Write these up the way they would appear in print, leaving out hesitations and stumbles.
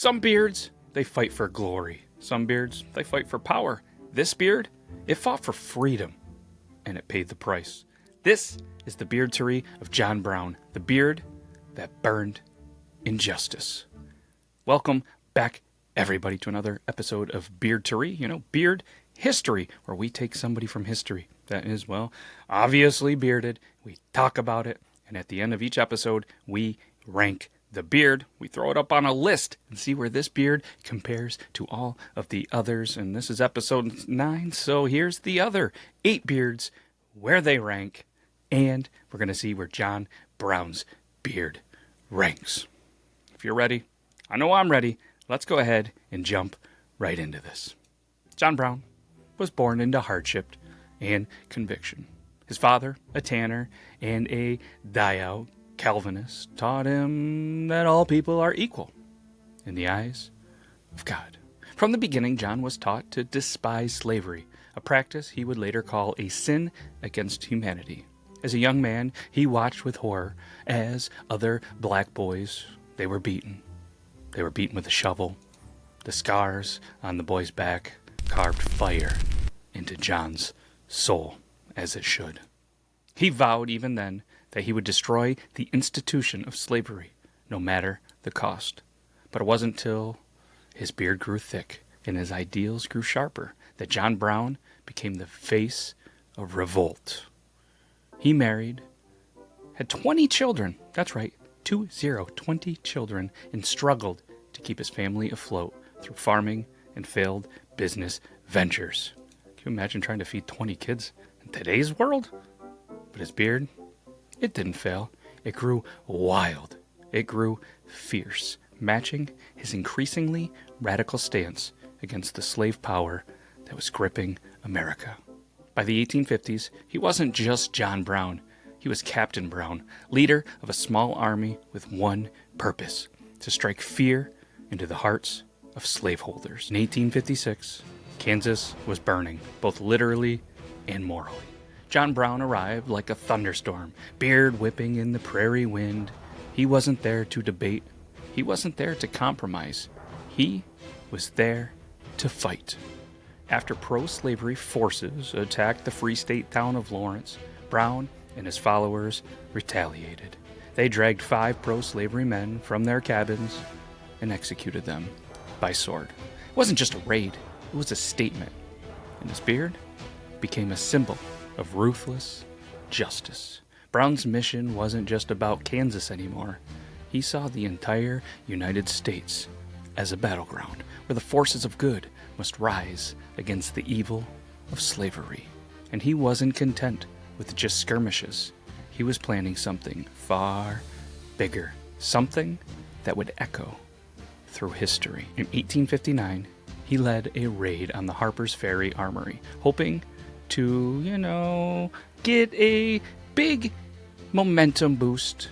Some beards, they fight for glory. Some beards, they fight for power. This beard, it fought for freedom, and it paid the price. This is the Beard-Tourie of John Brown, the beard that burned injustice. Welcome back, everybody, to another episode of Beard-Tourie, beard history, where we take somebody from history that is, well, obviously bearded. We talk about it, and at the end of each episode, we rank the beard. We throw it up on a list and see where this beard compares to all of the others. And this is episode 9, so here's the other 8 beards, where they rank, and we're going to see where John Brown's beard ranks. If you're ready, I know I'm ready. Let's go ahead and jump right into this. John Brown was born into hardship and conviction. His father, a tanner and a die-out Calvinist, taught him that all people are equal in the eyes of God. From the beginning, John was taught to despise slavery, a practice he would later call a sin against humanity. As a young man, he watched with horror as other black boys, they were beaten. They were beaten with a shovel. The scars on the boy's back carved fire into John's soul, as it should. He vowed even then that he would destroy the institution of slavery, no matter the cost. But it wasn't till his beard grew thick and his ideals grew sharper that John Brown became the face of revolt. He married, had 20 children, that's right, 20 children, and struggled to keep his family afloat through farming and failed business ventures. Can you imagine trying to feed 20 kids in today's world? But his beard, it didn't fail. It grew wild. It grew fierce, matching his increasingly radical stance against the slave power that was gripping America. By the 1850s, he wasn't just John Brown. He was Captain Brown, leader of a small army with one purpose: to strike fear into the hearts of slaveholders. In 1856, Kansas was burning, both literally and morally. John Brown arrived like a thunderstorm, beard whipping in the prairie wind. He wasn't there to debate. He wasn't there to compromise. He was there to fight. After pro-slavery forces attacked the Free State town of Lawrence, Brown and his followers retaliated. They dragged 5 pro-slavery men from their cabins and executed them by sword. It wasn't just a raid, it was a statement. And his beard became a symbol of ruthless justice. Brown's mission wasn't just about Kansas anymore. He saw the entire United States as a battleground where the forces of good must rise against the evil of slavery. And he wasn't content with just skirmishes. He was planning something far bigger, something that would echo through history. In 1859, he led a raid on the Harper's Ferry armory, hoping to, get a big momentum boost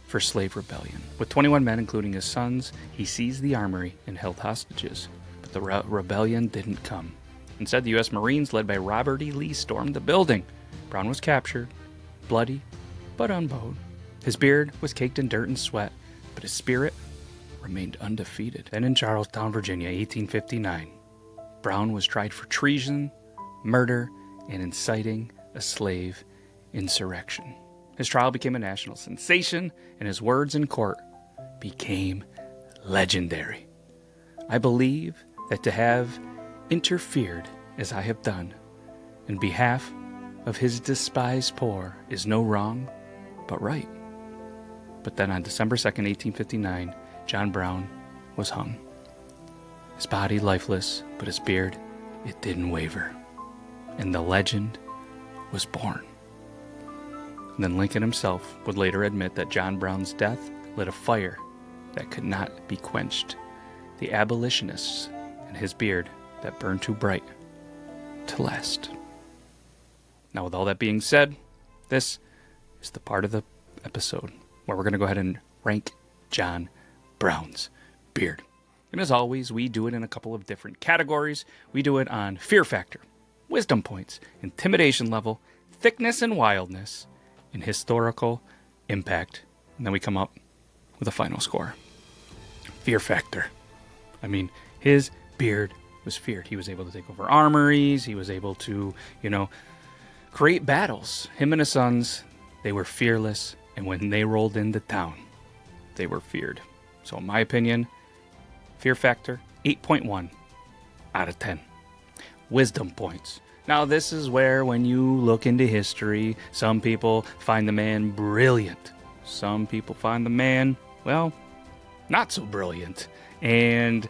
for slave rebellion. With 21 men, including his sons, he seized the armory and held hostages. But the rebellion didn't come. Instead, the U.S. Marines, led by Robert E. Lee, stormed the building. Brown was captured, bloody, but unbowed. His beard was caked in dirt and sweat, but his spirit remained undefeated. Then in Charlestown, Virginia, 1859, Brown was tried for treason, murder, and inciting a slave insurrection. His trial became a national sensation, and his words in court became legendary. I believe that to have interfered as I have done in behalf of his despised poor is no wrong, but right. But then on December 2nd, 1859, John Brown was hung. His body lifeless, but his beard, it didn't waver. And the legend was born. And then Lincoln himself would later admit that John Brown's death lit a fire that could not be quenched. The abolitionists and his beard that burned too bright to last. Now, with all that being said, this is the part of the episode where we're going to go ahead and rank John Brown's beard. And as always, we do it in a couple of different categories. We do it on fear factor, wisdom points, intimidation level, thickness and wildness, and historical impact. And then we come up with a final score. Fear factor. I mean, his beard was feared. He was able to take over armories. He was able to, create battles. Him and his sons, they were fearless. And when they rolled into town, they were feared. So in my opinion, fear factor, 8.1 out of 10. Wisdom points. Now this is where, when you look into history, some people find the man brilliant. Some people find the man, well, not so brilliant. And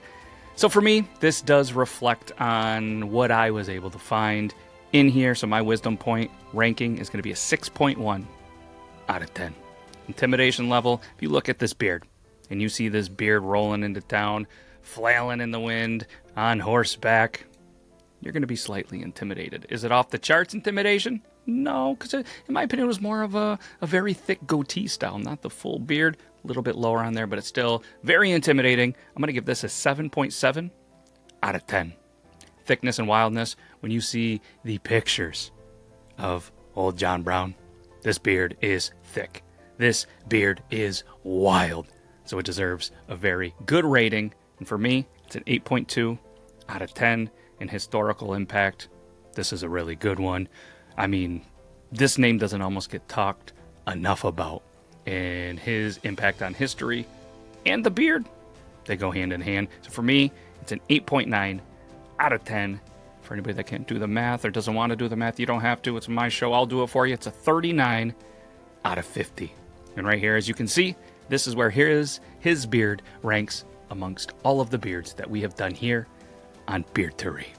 so for me, this does reflect on what I was able to find in here. So my wisdom point ranking is going to be a 6.1 out of 10. Intimidation level, if you look at this beard and you see this beard rolling into town, flailing in the wind, on horseback, you're going to be slightly intimidated. Is it off the charts intimidation? No, because in my opinion, it was more of a very thick goatee style, not the full beard. A little bit lower on there, but it's still very intimidating. I'm going to give this a 7.7 out of 10. Thickness and wildness, when you see the pictures of old John Brown, this beard is thick. This beard is wild. So it deserves a very good rating. And for me, it's an 8.2 out of 10. In historical impact, this is a really good one. I mean, this name doesn't almost get talked enough about. And his impact on history and the beard, they go hand in hand. So for me, it's an 8.9 out of 10. For anybody that can't do the math or doesn't want to do the math, you don't have to. It's my show. I'll do it for you. It's a 39 out of 50. And right here, as you can see, this is where his beard ranks amongst all of the beards that we have done here on Beard-Tourie.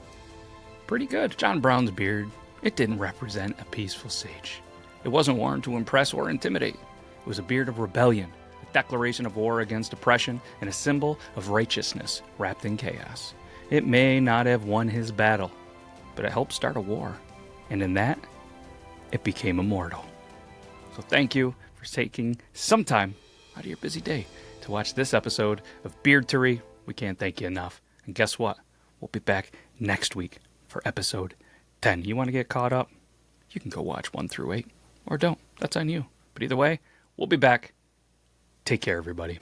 Pretty good. John Brown's beard, it didn't represent a peaceful sage. It wasn't worn to impress or intimidate. It was a beard of rebellion, a declaration of war against oppression, and a symbol of righteousness wrapped in chaos. It may not have won his battle, but it helped start a war. And in that, it became immortal. So thank you for taking some time out of your busy day to watch this episode of Beard-Tourie. We can't thank you enough. And guess what? We'll be back next week for episode 10. You want to get caught up? You can go watch 1 through 8. Or don't. That's on you. But either way, we'll be back. Take care, everybody.